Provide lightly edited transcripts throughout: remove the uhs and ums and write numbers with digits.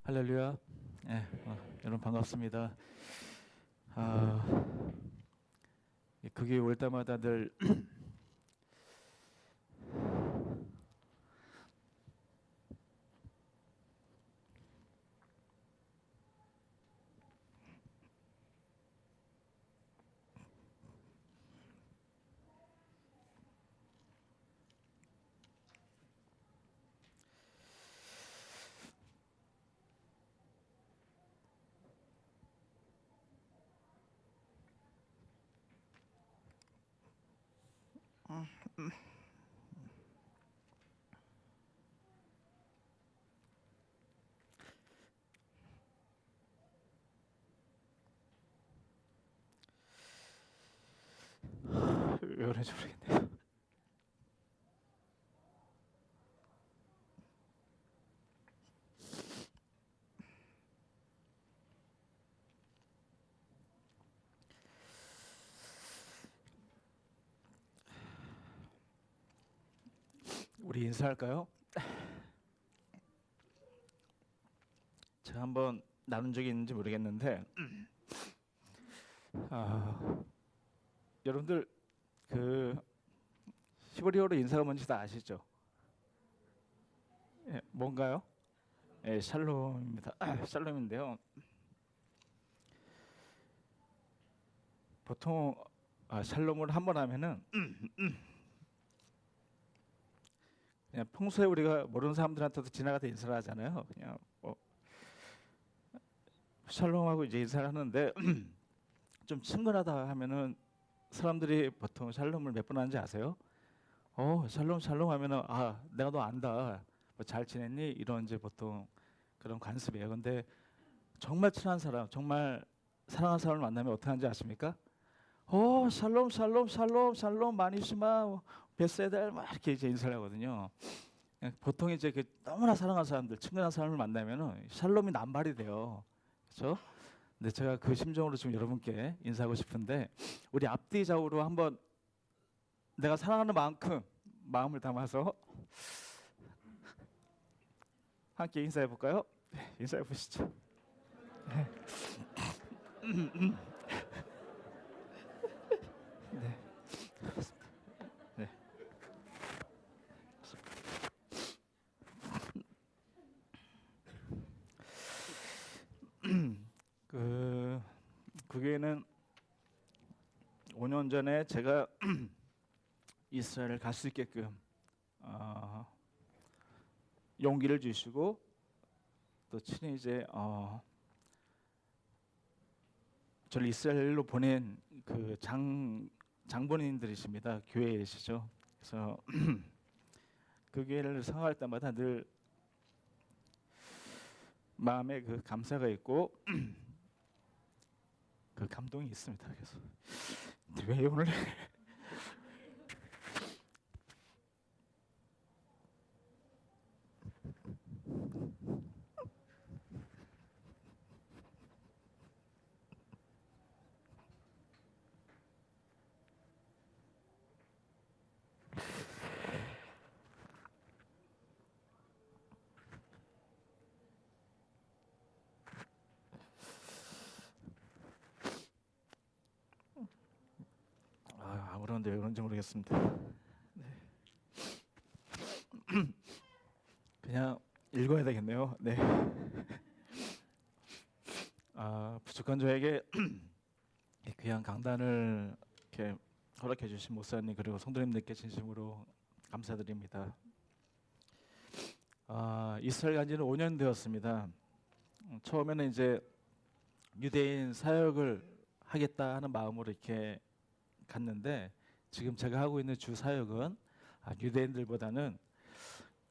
할렐루야. 여러분 반갑습니다. 아, 그게 올 때마다 늘 왜 그런지 모르겠네요. 우리 인사할까요? 제가 한번 나눈 적이 있는지 모르겠는데 여러분들 그 12월호 인사가 뭔지 다 아시죠? 뭔가요? 샬롬입니다. 샬롬인데요. 보통 샬롬을 한 번 하면은 그냥 평소에 우리가 모르는 사람들한테도 지나가다 인사를 하잖아요. 그냥 샬롬하고 이제 인사를 하는데 좀 친근하다 하면은 사람들이 보통 샬롬을 몇 번 하는지 아세요? 샬롬 샬롬 하면은 내가 너 안다. 뭐 잘 지냈니? 이런 이제 보통 그런 관습이에요. 근데 정말 친한 사람, 정말 사랑하는 사람을 만나면 어떻게 하는지 아십니까? 샬롬 샬롬 샬롬 샬롬 마니시마 베세델 막 이렇게 이제 인사를 하거든요. 보통 이제 그 너무나 사랑하는 사람들, 친근한 사람을 만나면은 샬롬이 남발이 돼요. 그렇죠? 근데 제가 그 심정으로 지금 여러분께 인사하고 싶은데 우리 앞뒤 좌우로 한번 내가 사랑하는 만큼 마음을 담아서 함께 인사해 볼까요? 인사해 보시죠. 네. 네. 그게는 5년 전에 제가 이스라엘을 갈 수 있게끔 용기를 주시고 또 친히 이제 저를 이스라엘로 보낸 그 장본인들이십니다. 교회이시죠. 그래서 그 교회를 생각할 때마다 늘 마음에 그 감사가 있고 그 감동이 있습니다. 그래서 왜 오늘 그런데 왜 그런지 모르겠습니다. 네. 그냥 읽어야 되겠네요. 네. 부족한 저에게 귀한 강단을 이렇게 허락해 주신 목사님 그리고 성도님들께 진심으로 감사드립니다. 이스라엘 간 지는 5년 되었습니다. 처음에는 이제 유대인 사역을 하겠다 하는 마음으로 이렇게 갔는데 지금 제가 하고 있는 주 사역은 유대인들보다는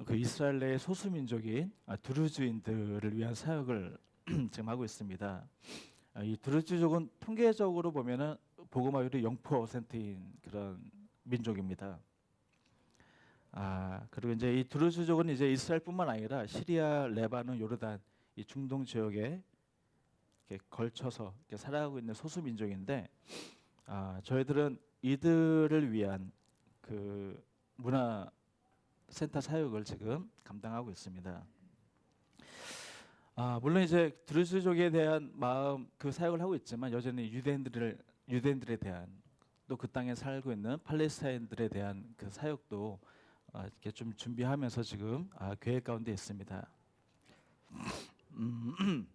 그 이스라엘 내 소수민족인 두루즈인들을 위한 사역을 지금 하고 있습니다. 이 두루즈족은 통계적으로 보면은 복음화율이 0%인 그런 민족입니다. 그리고 이제 이 두루즈족은 이제 이스라엘뿐만 아니라 시리아, 레바논, 요르단 이 중동 지역에 이렇게 걸쳐서 이렇게 살아가고 있는 소수 민족인데 저희들은 이들을 위한 그 문화 센터 사역을 지금 감당하고 있습니다. 물론 이제 드루즈족에 대한 마음 그 사역을 하고 있지만 여전히 유대인들에 대한 또 그 땅에 살고 있는 팔레스타인들에 대한 그 사역도 이렇게 좀 준비하면서 지금 계획 가운데 있습니다. 음,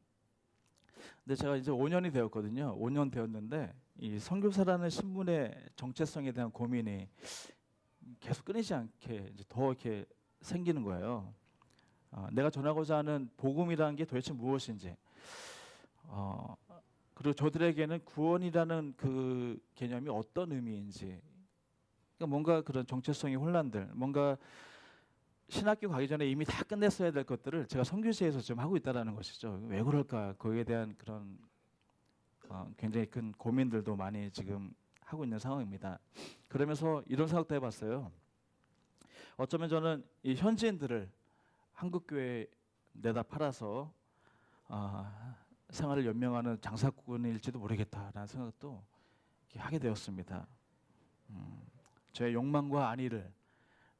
근데 제가 이제 5년이 되었거든요. 5년 되었는데 이 선교사라는 신분의 정체성에 대한 고민이 계속 끊이지 않게 이제 더 이렇게 생기는 거예요. 내가 전하고자 하는 복음이라는 게 도대체 무엇인지, 어, 그리고 저들에게는 구원이라는 그 개념이 어떤 의미인지, 그러니까 뭔가 그런 정체성의 혼란들, 뭔가 신학교 가기 전에 이미 다 끝냈어야 될 것들을 제가 선교지에서 지금 하고 있다라는 것이죠. 왜 그럴까? 거기에 대한 그런 굉장히 큰 고민들도 많이 지금 하고 있는 상황입니다. 그러면서 이런 생각도 해봤어요. 어쩌면 저는 이 현지인들을 한국 교회에 내다 팔아서 생활을 연명하는 장사꾼일지도 모르겠다라는 생각도 이렇게 하게 되었습니다. 저의 욕망과 안위를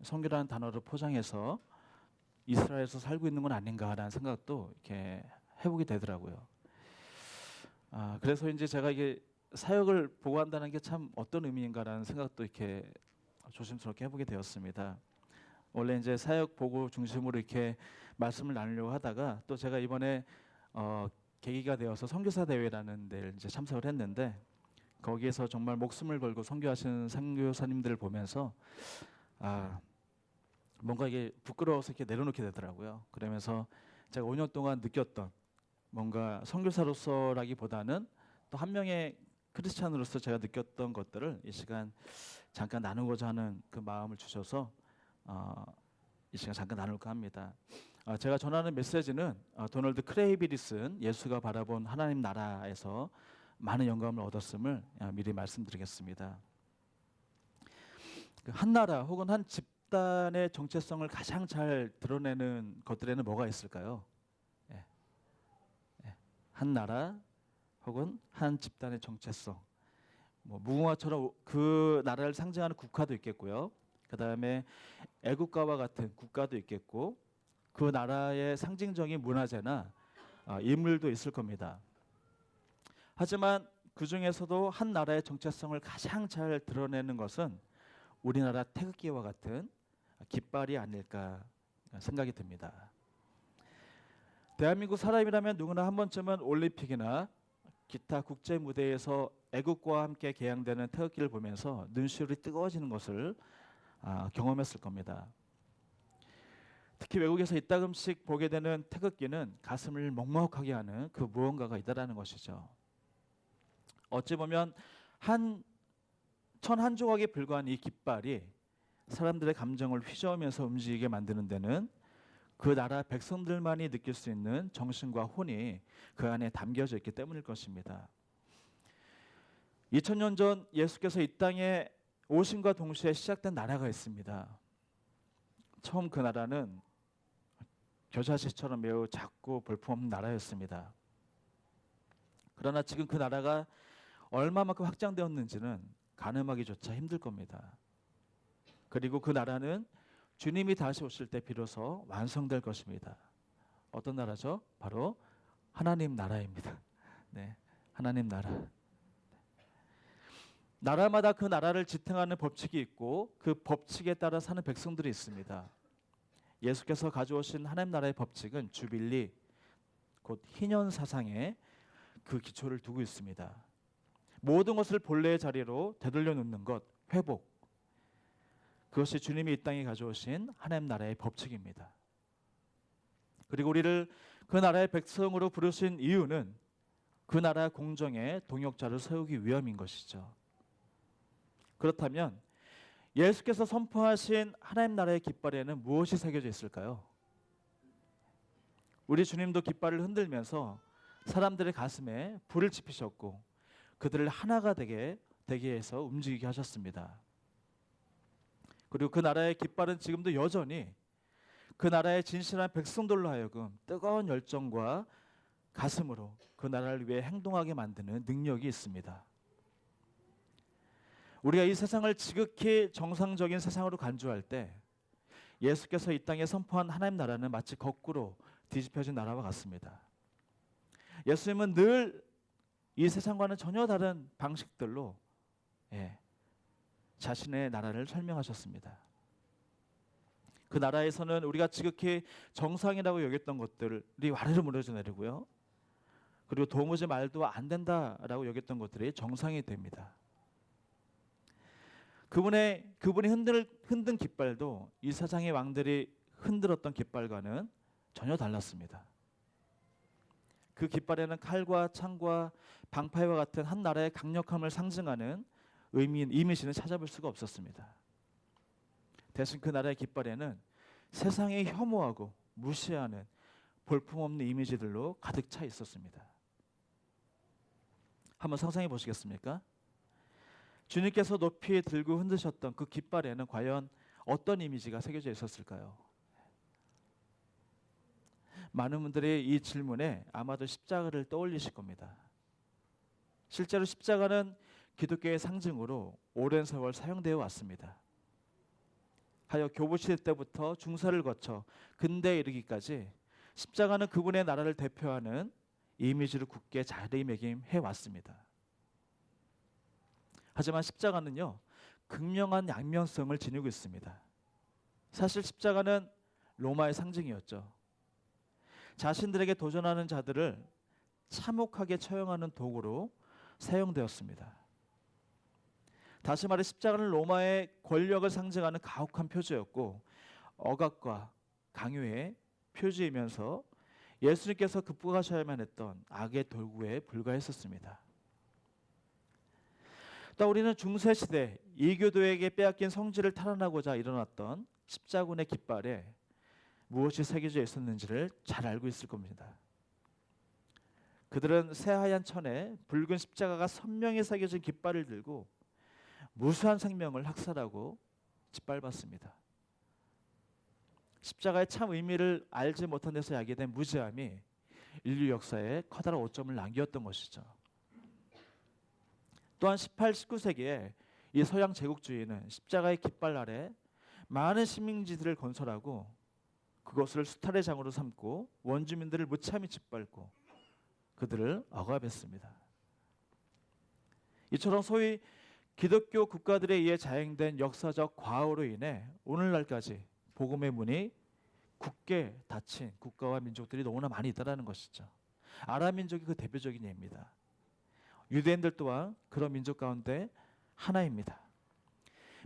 선교라는 단어로 포장해서 이스라엘에서 살고 있는 건 아닌가라는 생각도 이렇게 해보게 되더라고요. 그래서 이제 제가 이게 사역을 보고한다는 게 참 어떤 의미인가라는 생각도 이렇게 조심스럽게 해보게 되었습니다. 원래 이제 사역 보고 중심으로 이렇게 말씀을 나누려고 하다가 또 제가 이번에 계기가 되어서 선교사 대회라는 데를 이제 참석을 했는데 거기에서 정말 목숨을 걸고 선교하시는 선교사님들을 보면서 뭔가 이게 부끄러워서 이렇게 내려놓게 되더라고요. 그러면서 제가 5년 동안 느꼈던 뭔가 선교사로서라기보다는 또 한 명의 크리스찬으로서 제가 느꼈던 것들을 이 시간 잠깐 나누고자 하는 그 마음을 주셔서 이 시간 잠깐 나눌까 합니다. 제가 전하는 메시지는 도널드 크레이빌이 쓴 예수가 바라본 하나님 나라에서 많은 영감을 얻었음을 미리 말씀드리겠습니다. 한 나라 혹은 한 집단의 정체성을 가장 잘 드러내는 것들에는 뭐가 있을까요? 한 나라 혹은 한 집단의 정체성. 무궁화처럼 그 나라를 상징하는 국화도 있겠고요. 그 다음에 애국가와 같은 국가도 있겠고 그 나라의 상징적인 문화재나 인물도 있을 겁니다. 하지만 그 중에서도 한 나라의 정체성을 가장 잘 드러내는 것은 우리나라 태극기와 같은 깃발이 아닐까 생각이 듭니다. 대한민국 사람이라면 누구나 한 번쯤은 올림픽이나 기타 국제 무대에서 애국과 함께 개양되는 태극기를 보면서 눈시울이 뜨거워지는 것을 경험했을 겁니다. 특히 외국에서 이따금씩 보게 되는 태극기는 가슴을 먹먹하게 하는 그 무언가가 있다라는 것이죠. 어찌 보면 천 한 조각에 불과한 이 깃발이 사람들의 감정을 휘저으면서 움직이게 만드는 데는 그 나라 백성들만이 느낄 수 있는 정신과 혼이 그 안에 담겨져 있기 때문일 것입니다. 2000년 전 예수께서 이 땅에 오심과 동시에 시작된 나라가 있습니다. 처음 그 나라는 겨자씨처럼 매우 작고 볼품없는 나라였습니다. 그러나 지금 그 나라가 얼마만큼 확장되었는지는 가늠하기조차 힘들 겁니다. 그리고 그 나라는 주님이 다시 오실 때 비로소 완성될 것입니다. 어떤 나라죠? 바로 하나님 나라입니다. 네, 하나님 나라. 나라마다 그 나라를 지탱하는 법칙이 있고 그 법칙에 따라 사는 백성들이 있습니다. 예수께서 가져오신 하나님 나라의 법칙은 주빌리, 곧 희년 사상에 그 기초를 두고 있습니다. 모든 것을 본래의 자리로 되돌려 놓는 것, 회복. 그것이 주님이 이 땅에 가져오신 하나님 나라의 법칙입니다. 그리고 우리를 그 나라의 백성으로 부르신 이유는 그 나라 공정의 동역자를 세우기 위함인 것이죠. 그렇다면 예수께서 선포하신 하나님 나라의 깃발에는 무엇이 새겨져 있을까요? 우리 주님도 깃발을 흔들면서 사람들의 가슴에 불을 지피셨고 그들을 하나가 되게 해서 움직이게 하셨습니다. 그리고 그 나라의 깃발은 지금도 여전히 그 나라의 진실한 백성들로 하여금 뜨거운 열정과 가슴으로 그 나라를 위해 행동하게 만드는 능력이 있습니다. 우리가 이 세상을 지극히 정상적인 세상으로 간주할 때 예수께서 이 땅에 선포한 하나님 나라는 마치 거꾸로 뒤집혀진 나라와 같습니다. 예수님은 늘 이 세상과는 전혀 다른 방식들로 자신의 나라를 설명하셨습니다. 그 나라에서는 우리가 지극히 정상이라고 여겼던 것들이 와르르 무너져 내리고요. 그리고 도무지 말도 안 된다라고 여겼던 것들이 정상이 됩니다. 그분이 흔든 깃발도 이 세상의 왕들이 흔들었던 깃발과는 전혀 달랐습니다. 그 깃발에는 칼과 창과 방파와 같은 한 나라의 강력함을 상징하는 이미지는 찾아볼 수가 없었습니다. 대신 그 나라의 깃발에는 세상이 혐오하고 무시하는 볼품없는 이미지들로 가득 차 있었습니다. 한번 상상해 보시겠습니까? 주님께서 높이 들고 흔드셨던 그 깃발에는 과연 어떤 이미지가 새겨져 있었을까요? 많은 분들이 이 질문에 아마도 십자가를 떠올리실 겁니다. 실제로 십자가는 기독교의 상징으로 오랜 세월 사용되어 왔습니다. 하여 교부시대 때부터 중세를 거쳐 근대에 이르기까지 십자가는 그분의 나라를 대표하는 이미지를 굳게 자리매김해 왔습니다. 하지만 십자가는요, 극명한 양면성을 지니고 있습니다. 사실 십자가는 로마의 상징이었죠. 자신들에게 도전하는 자들을 참혹하게 처형하는 도구로 사용되었습니다. 다시 말해 십자가는 로마의 권력을 상징하는 가혹한 표지였고 억압과 강요의 표지이면서 예수님께서 극복하셔야만 했던 악의 도구에 불과했었습니다. 또 우리는 중세시대 이교도에게 빼앗긴 성지를 탈환하고자 일어났던 십자군의 깃발에 무엇이 새겨져 있었는지를 잘 알고 있을 겁니다. 그들은 새하얀 천에 붉은 십자가가 선명히 새겨진 깃발을 들고 무수한 생명을 학살하고 짓밟았습니다. 십자가의 참 의미를 알지 못한 데서 야기된 무지함이 인류 역사에 커다란 오점을 남겼던 것이죠. 또한 18, 19세기에 이 서양 제국주의는 십자가의 깃발 아래 많은 식민지들을 건설하고 그것을 수탈의 장으로 삼고 원주민들을 무참히 짓밟고 그들을 억압했습니다. 이처럼 소위 기독교 국가들에 의해 자행된 역사적 과오로 인해 오늘날까지 복음의 문이 굳게 닫힌 국가와 민족들이 너무나 많이 있다는 것이죠. 아랍 민족이 그 대표적인 예입니다. 유대인들 또한 그런 민족 가운데 하나입니다.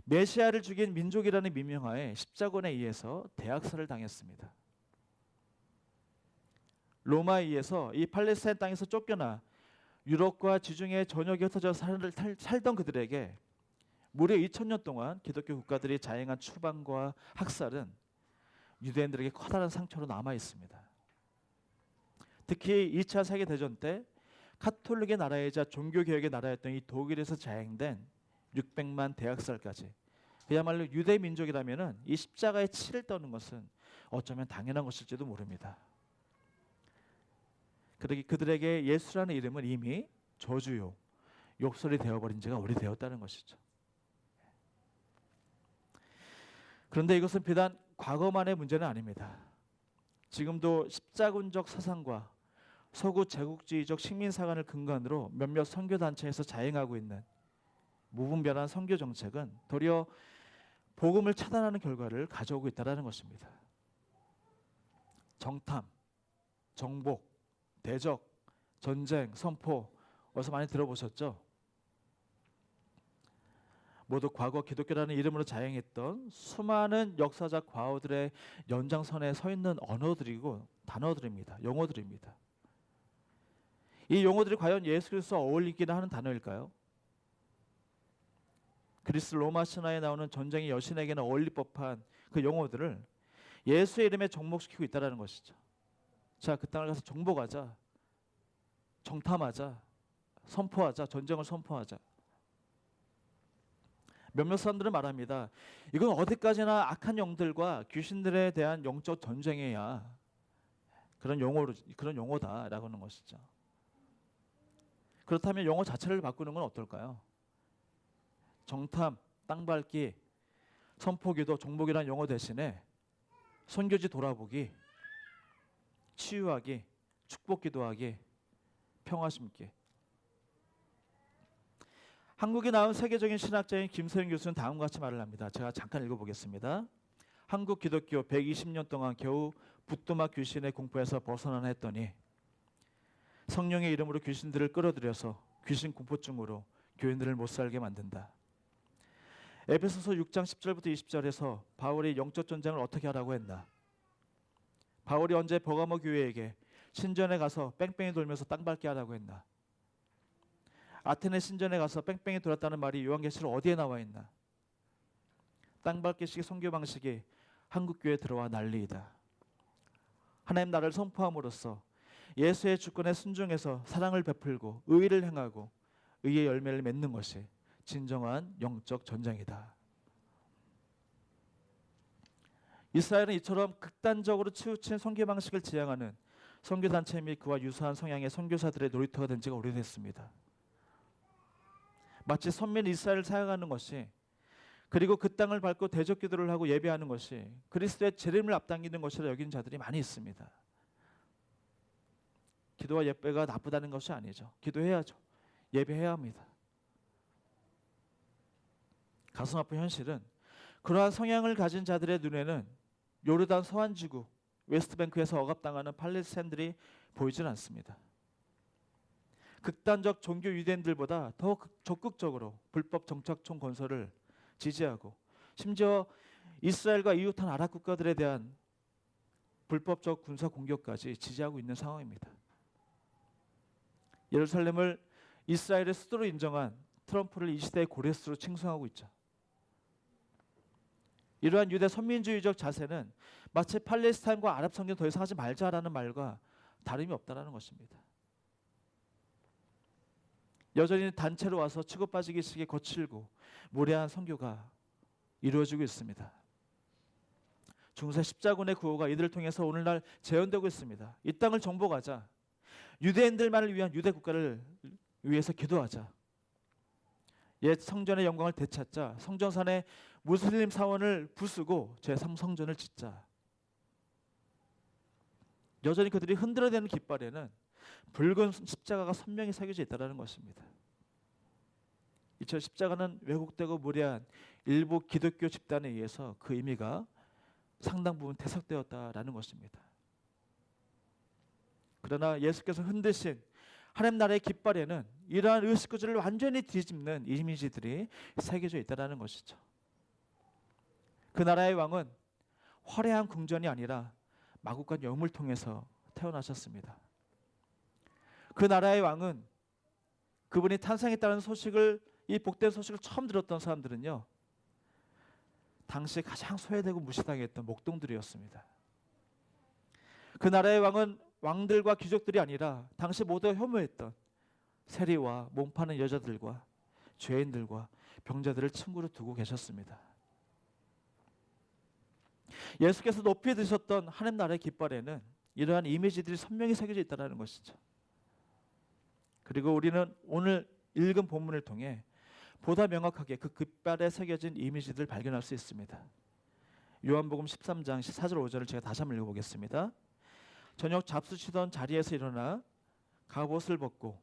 메시아를 죽인 민족이라는 미명하에 십자군에 의해서 대학살을 당했습니다. 로마에 의해서 이 팔레스타인 땅에서 쫓겨나 유럽과 지중해 전역에 흩어져 살던 그들에게 무려 2000년 동안 기독교 국가들이 자행한 추방과 학살은 유대인들에게 커다란 상처로 남아 있습니다. 특히 2차 세계대전 때 카톨릭의 나라이자 종교개혁의 나라였던 이 독일에서 자행된 600만 대학살까지 그야말로 유대 민족이라면 이 십자가에 치를 떠는 것은 어쩌면 당연한 것일지도 모릅니다. 그들에게 예수라는 이름은 이미 저주요, 욕설이 되어버린 지가 오래되었다는 것이죠. 그런데 이것은 비단 과거만의 문제는 아닙니다. 지금도 십자군적 사상과 서구 제국주의적 식민사관을 근간으로 몇몇 선교단체에서 자행하고 있는 무분별한 선교 정책은 도리어 복음을 차단하는 결과를 가져오고 있다는 것입니다. 정탐, 정복, 대적, 전쟁, 선포 어디서 많이 들어보셨죠? 모두 과거 기독교라는 이름으로 자행했던 수많은 역사적 과오들의 연장선에 서 있는 언어들이고 단어들입니다. 용어들입니다. 이 용어들이 과연 예수 그리스도와 어울리기나 하는 단어일까요? 그리스 로마 신화에 나오는 전쟁의 여신에게는 어울릴 법한 그 용어들을 예수의 이름에 접목시키고 있다는 것이죠. 자, 그 땅을 가서 정복하자, 정탐하자, 선포하자, 전쟁을 선포하자. 몇몇 사람들은 말합니다. 이건 어디까지나 악한 영들과 귀신들에 대한 영적 전쟁이야. 그런 용어다라고 하는 것이죠. 그렇다면 용어 자체를 바꾸는 건 어떨까요? 정탐, 땅밟기, 선포기도, 정복이라는 용어 대신에 선교지 돌아보기, 치유하기, 축복 기도하기, 평화 심기. 한국에 나온 세계적인 신학자인 김서영 교수는 다음과 같이 말을 합니다. 제가 잠깐 읽어보겠습니다. 한국 기독교 120년 동안 겨우 부뚜막 귀신의 공포에서 벗어나나 했더니 성령의 이름으로 귀신들을 끌어들여서 귀신 공포증으로 교인들을 못 살게 만든다. 에베소서 6장 10절부터 20절에서 바울이 영적 전쟁을 어떻게 하라고 했나? 바울이 언제 버가모 교회에게 신전에 가서 뺑뺑이 돌면서 땅 밟게 하라고 했나? 아테네 신전에 가서 뺑뺑이 돌았다는 말이 요한계시록 어디에 나와 있나? 땅 밟기식 선교 방식이 한국 교회에 들어와 난리이다. 하나님 나라를 선포함으로써 예수의 주권에 순종해서 사랑을 베풀고 의를 행하고 의의 열매를 맺는 것이 진정한 영적 전쟁이다. 이스라엘은 이처럼 극단적으로 치우친 선교 방식을 지향하는 선교단체 및 그와 유사한 성향의 선교사들의 놀이터가 된 지가 오래됐습니다. 마치 선민 이스라엘을 사용하는 것이, 그리고 그 땅을 밟고 대적 기도를 하고 예배하는 것이 그리스도의 재림을 앞당기는 것이라 여기는 자들이 많이 있습니다. 기도와 예배가 나쁘다는 것이 아니죠. 기도해야죠. 예배해야 합니다. 가슴 아픈 현실은 그러한 성향을 가진 자들의 눈에는 요르단 서안지구 웨스트뱅크에서 억압당하는 팔레스타인들이 보이질 않습니다. 극단적 종교 유대인들보다 더 적극적으로 불법 정착촌 건설을 지지하고 심지어 이스라엘과 이웃한 아랍 국가들에 대한 불법적 군사 공격까지 지지하고 있는 상황입니다. 예루살렘을 이스라엘의 수도로 인정한 트럼프를 이 시대의 고레스로 칭송하고 있죠. 이러한 유대 선민주의적 자세는 마치 팔레스타인과 아랍 선교 더 이상 하지 말자라는 말과 다름이 없다라는 것입니다. 여전히 단체로 와서 치고 빠지기식의 거칠고 무례한 선교가 이루어지고 있습니다. 중세 십자군의 구호가 이들을 통해서 오늘날 재현되고 있습니다. 이 땅을 정복하자. 유대인들만을 위한 유대 국가를 위해서 기도하자. 옛 성전의 영광을 되찾자. 성전산에 무슬림 사원을 부수고 제3성전을 짓자. 여전히 그들이 흔들어대는 깃발에는 붉은 십자가가 선명히 새겨져 있다는 것입니다. 이처럼 십자가는 왜곡되고 무례한 일부 기독교 집단에 의해서 그 의미가 상당 부분 퇴색되었다라는 것입니다. 그러나 예수께서 흔드신 하나님 나라의 깃발에는 이러한 의식구조를 완전히 뒤집는 이미지들이 새겨져 있다는 것이죠. 그 나라의 왕은 화려한 궁전이 아니라 마구간 염을 통해서 태어나셨습니다. 그 나라의 왕은 그분이 탄생했다는 소식을, 이 복된 소식을 처음 들었던 사람들은요, 당시 가장 소외되고 무시당했던 목동들이었습니다. 그 나라의 왕은 왕들과 귀족들이 아니라 당시 모두 혐오했던 세리와 몸 파는 여자들과 죄인들과 병자들을 친구로 두고 계셨습니다. 예수께서 높이 드셨던 하나님 나라의 깃발에는 이러한 이미지들이 선명히 새겨져 있다는 것이죠. 그리고 우리는 오늘 읽은 본문을 통해 보다 명확하게 그 깃발에 새겨진 이미지들을 발견할 수 있습니다. 요한복음 13장 4절 5절을 제가 다시 한번 읽어보겠습니다. 저녁 잡수시던 자리에서 일어나 겉옷을 벗고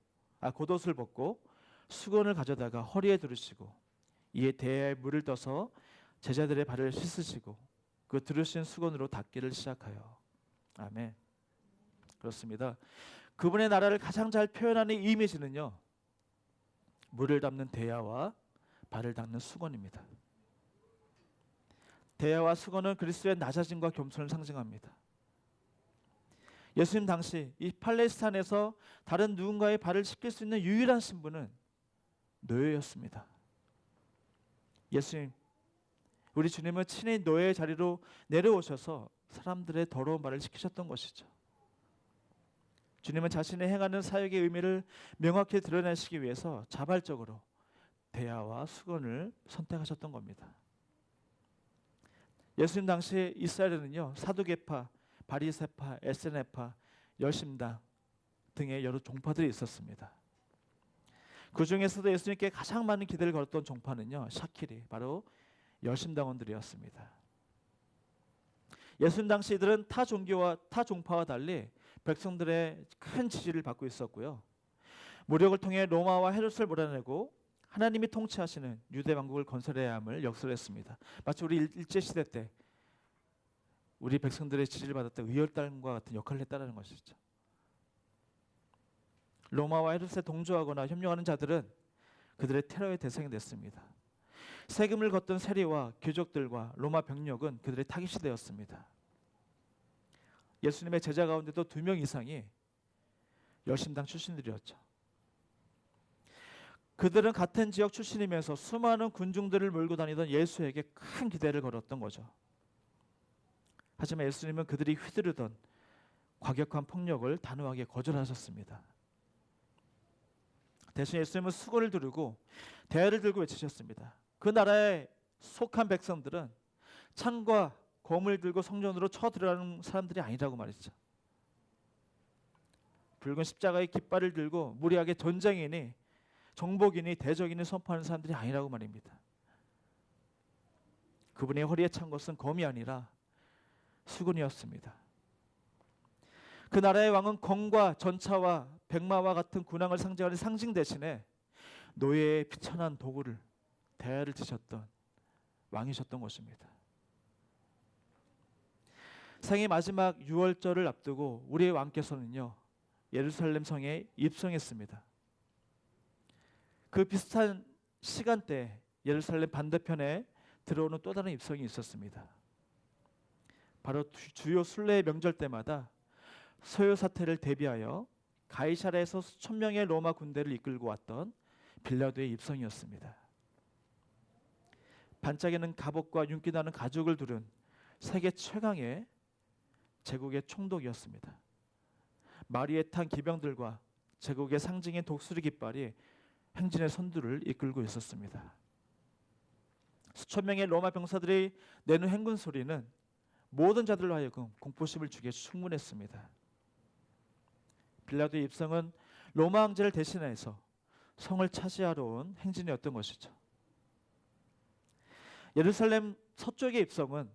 수건을 가져다가 허리에 두르시고 이에 대야에 물을 떠서 제자들의 발을 씻으시고 그 두르신 수건으로 닦기를 시작하여. 아멘. 그렇습니다. 그분의 나라를 가장 잘 표현하는 이미지는요, 물을 담는 대야와 발을 닦는 수건입니다. 대야와 수건은 그리스도의 낮아짐과 겸손을 상징합니다. 예수님 당시 이 팔레스타인에서 다른 누군가의 발을 씻길 수 있는 유일한 신분은 노예였습니다. 예수님, 우리 주님은 친히 노예의 자리로 내려오셔서 사람들의 더러운 발을 씻기셨던 것이죠. 주님은 자신이 행하는 사역의 의미를 명확히 드러내시기 위해서 자발적으로 대야와 수건을 선택하셨던 겁니다. 예수님 당시 이스라엘에는요, 사두개파, 바리새파, 에세네파, 열심당 등의 여러 종파들이 있었습니다. 그 중에서도 예수님께 가장 많은 기대를 걸었던 종파는요, 샤키리, 바로 열심당원들이었습니다. 예수님 당시 이들은 타 종교와 타 종파와 달리 백성들의 큰 지지를 받고 있었고요, 무력을 통해 로마와 헤롯을 몰아내고 하나님이 통치하시는 유대 왕국을 건설해야 함을 역설했습니다. 마치 우리 일제 시대 때 우리 백성들의 지지를 받았던 의열단과 같은 역할을 했다는 것이죠. 로마와 헤롯에 동조하거나 협력하는 자들은 그들의 테러의 대상이 됐습니다. 세금을 걷던 세리와 귀족들과 로마 병력은 그들의 타깃이 되었습니다. 예수님의 제자 가운데도 2명 이상이 열심당 출신들이었죠. 그들은 같은 지역 출신이면서 수많은 군중들을 몰고 다니던 예수에게 큰 기대를 걸었던 거죠. 하지만 예수님은 그들이 휘두르던 과격한 폭력을 단호하게 거절하셨습니다. 대신 예수님은 수건을 두르고 대야를 들고 외치셨습니다. 그 나라에 속한 백성들은 창과 검을 들고 성전으로 쳐들어가는 사람들이 아니라고 말했죠. 붉은 십자가의 깃발을 들고 무리하게 전쟁이니 정복이니 대적이니 선포하는 사람들이 아니라고 말입니다. 그분의 허리에 찬 것은 검이 아니라 수건이었습니다. 그 나라의 왕은 검과 전차와 백마와 같은 군왕을 상징하는 상징 대신에 노예의 비천한 도구를 대야를 드셨던 왕이셨던 것입니다. 생의 마지막 유월절을 앞두고 우리의 왕께서는요 예루살렘 성에 입성했습니다. 그 비슷한 시간대에 예루살렘 반대편에 들어오는 또 다른 입성이 있었습니다. 바로 주요 순례의 명절 때마다 소요 사태를 대비하여 가이사랴에서 수천 명의 로마 군대를 이끌고 왔던 빌라도의 입성이었습니다. 반짝이는 갑옷과 윤기 나는 가죽을 두른 세계 최강의 제국의 총독이었습니다. 마리에 탄 기병들과 제국의 상징인 독수리 깃발이 행진의 선두를 이끌고 있었습니다. 수천 명의 로마 병사들이 내는 행군 소리는 모든 자들로 하여금 공포심을 주기에 충분했습니다. 빌라도의 입성은 로마 황제를 대신해서 성을 차지하러 온 행진이었던 것이죠. 예루살렘 서쪽의 입성은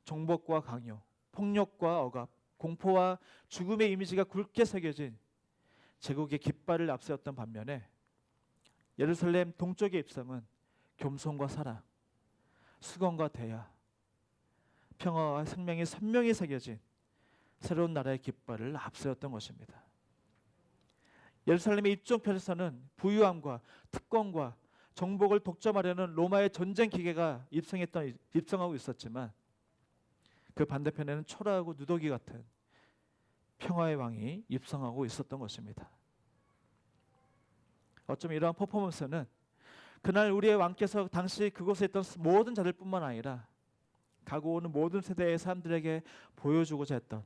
정복과 강요, 폭력과 억압, 공포와 죽음의 이미지가 굵게 새겨진 제국의 깃발을 앞세웠던 반면에 예루살렘 동쪽의 입성은 겸손과 사랑, 수건과 대야, 평화와 생명이 선명히 새겨진 새로운 나라의 깃발을 앞세웠던 것입니다. 예루살렘의 입정편에서는 부유함과 특권과 정복을 독점하려는 로마의 전쟁 기계가 입성하고 있었지만 그 반대편에는 초라하고 누더기 같은 평화의 왕이 입성하고 있었던 것입니다. 어쩌면 이러한 퍼포먼스는 그날 우리의 왕께서 당시 그곳에 있던 모든 자들뿐만 아니라 가고 오는 모든 세대의 사람들에게 보여주고자 했던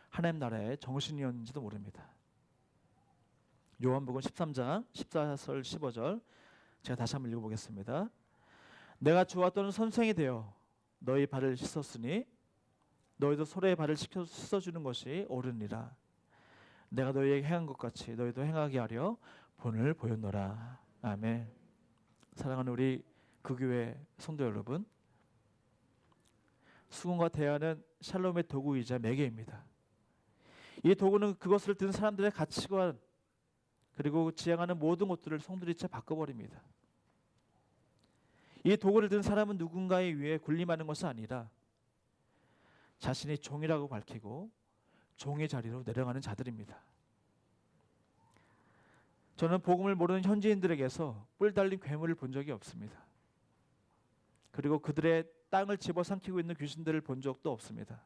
하나님 나라의 정신이었는지도 모릅니다. 요한복음 13장 14절 15절 제가 다시 한번 읽어보겠습니다. 내가 주와 또는 선생이 되어 너희 발을 씻었으니 너희도 서로의 발을 씻어주는 것이 옳으니라. 내가 너희에게 행한 것 같이 너희도 행하게 하려 본을 보였노라. 아멘. 사랑하는 우리 그 교회 성도 여러분, 수건과 대야는 샬롬의 도구이자 매개입니다. 이 도구는 그것을 든 사람들의 가치관 그리고 지향하는 모든 것들을 송두리째 바꿔버립니다. 이 도구를 든 사람은 누군가에 의해 군림하는 것이 아니라 자신이 종이라고 밝히고 종의 자리로 내려가는 자들입니다. 저는 복음을 모르는 현지인들에게서 뿔 달린 괴물을 본 적이 없습니다. 그리고 그들의 땅을 집어삼키고 있는 귀신들을 본 적도 없습니다.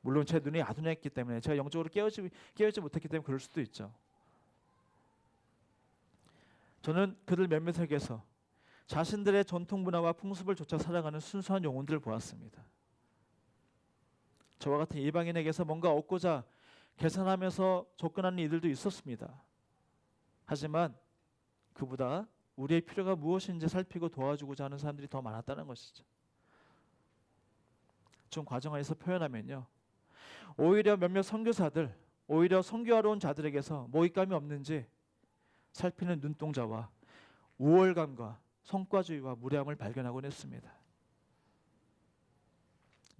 물론 제 눈이 아둔했기 때문에 제가 영적으로 깨어있지 못했기 때문에 그럴 수도 있죠. 저는 그들 몇몇에게서 자신들의 전통 문화와 풍습을 좇아 살아가는 순수한 영혼들을 보았습니다. 저와 같은 이방인에게서 뭔가 얻고자 계산하면서 접근하는 이들도 있었습니다. 하지만 그보다 우리의 필요가 무엇인지 살피고 도와주고자 하는 사람들이 더 많았다는 것이죠. 좀 과정에서 표현하면요, 오히려 몇몇 선교사들, 오히려 선교하러 온 자들에게서 먹잇감이 없는지 살피는 눈동자와 우월감과 성과주의와 무례함을 발견하곤 했습니다.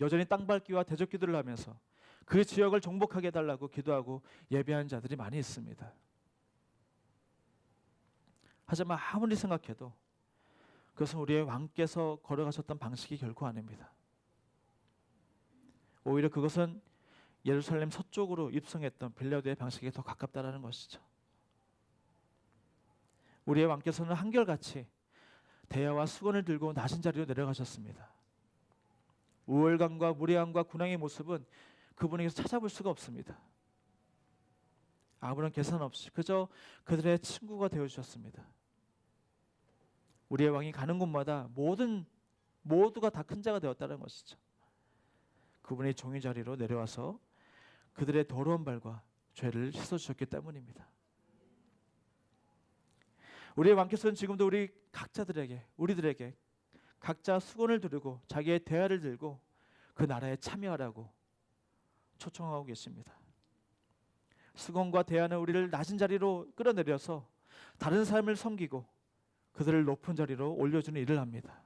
여전히 땅밟기와 대적기도를 하면서 그 지역을 정복하게 해달라고 기도하고 예배하는 자들이 많이 있습니다. 하지만 아무리 생각해도 그것은 우리의 왕께서 걸어가셨던 방식이 결코 아닙니다. 오히려 그것은 예루살렘 서쪽으로 입성했던 빌라도의 방식에 더 가깝다라는 것이죠. 우리의 왕께서는 한결같이 대야와 수건을 들고 낮은 자리로 내려가셨습니다. 우월감과 무례함과 군왕의 모습은 그분에게서 찾아볼 수가 없습니다. 아무런 계산 없이 그저 그들의 친구가 되어주셨습니다. 우리의 왕이 가는 곳마다 모두가 다 큰 자가 되었다는 것이죠. 그분의 종의 자리로 내려와서 그들의 더러운 발과 죄를 씻어주셨기 때문입니다. 우리의 왕께서는 지금도 우리들에게 각자 수건을 두르고 자기의 대야를 들고 그 나라에 참여하라고 초청하고 계십니다. 수건과 대야는 우리를 낮은 자리로 끌어내려서 다른 삶을 섬기고 그들을 높은 자리로 올려주는 일을 합니다.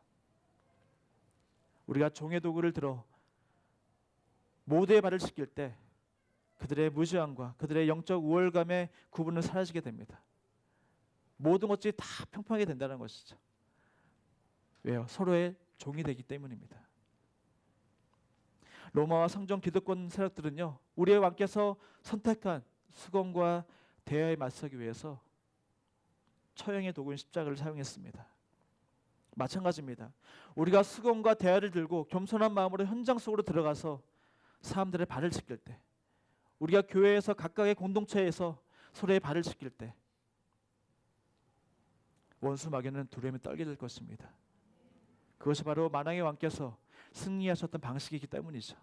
우리가 종의 도구를 들어 모두의 발을 씻길 때 그들의 무지함과 그들의 영적 우월감의 구분은 사라지게 됩니다. 모든 것들이 다 평평하게 된다는 것이죠. 왜요? 서로의 종이 되기 때문입니다. 로마와 성전 기득권 세력들은요, 우리의 왕께서 선택한 수건과 대야에 맞서기 위해서 처형의 도구인 십자가를 사용했습니다. 마찬가지입니다. 우리가 수건과 대야를 들고 겸손한 마음으로 현장 속으로 들어가서 사람들의 발을 씻길 때, 우리가 교회에서 각각의 공동체에서 서로의 발을 씻길 때 원수 마귀는 두려움에 떨게 될 것입니다. 그것이 바로 만왕의 왕께서 승리하셨던 방식이기 때문이죠.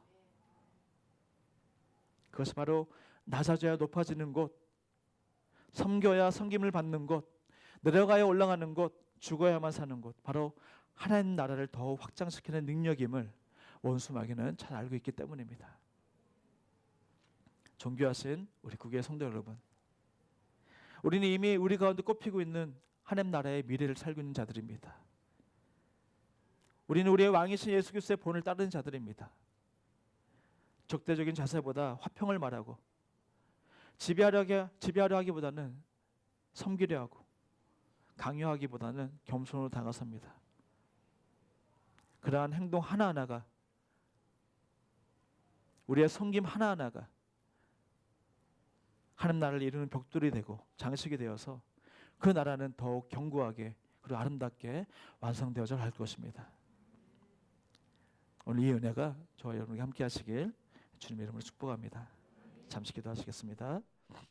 그것이 바로 낮아져야 높아지는 곳, 섬겨야 섬김을 받는 곳, 내려가야 올라가는 곳, 죽어야만 사는 곳, 바로 하나님 나라를 더욱 확장시키는 능력임을 원수 마귀는 잘 알고 있기 때문입니다. 존귀하신 우리 국외 성도 여러분, 우리는 이미 우리 가운데 꼽히고 있는 하나님 나라의 미래를 살고 있는 자들입니다. 우리는 우리의 왕이신 예수 그리스도의 본을 따르는 자들입니다. 적대적인 자세보다 화평을 말하고 지배하려 하기보다는 섬기려 하고 강요하기보다는 겸손으로 다가섭니다. 그러한 행동 하나하나가, 우리의 섬김 하나하나가 하나님 나라를 이루는 벽돌이 되고 장식이 되어서 그 나라는 더욱 견고하게 그리고 아름답게 완성되어져 갈 것입니다. 오늘 이 은혜가 저와 여러분과 함께 하시길 주님의 이름으로 축복합니다. 잠시 기도하시겠습니다.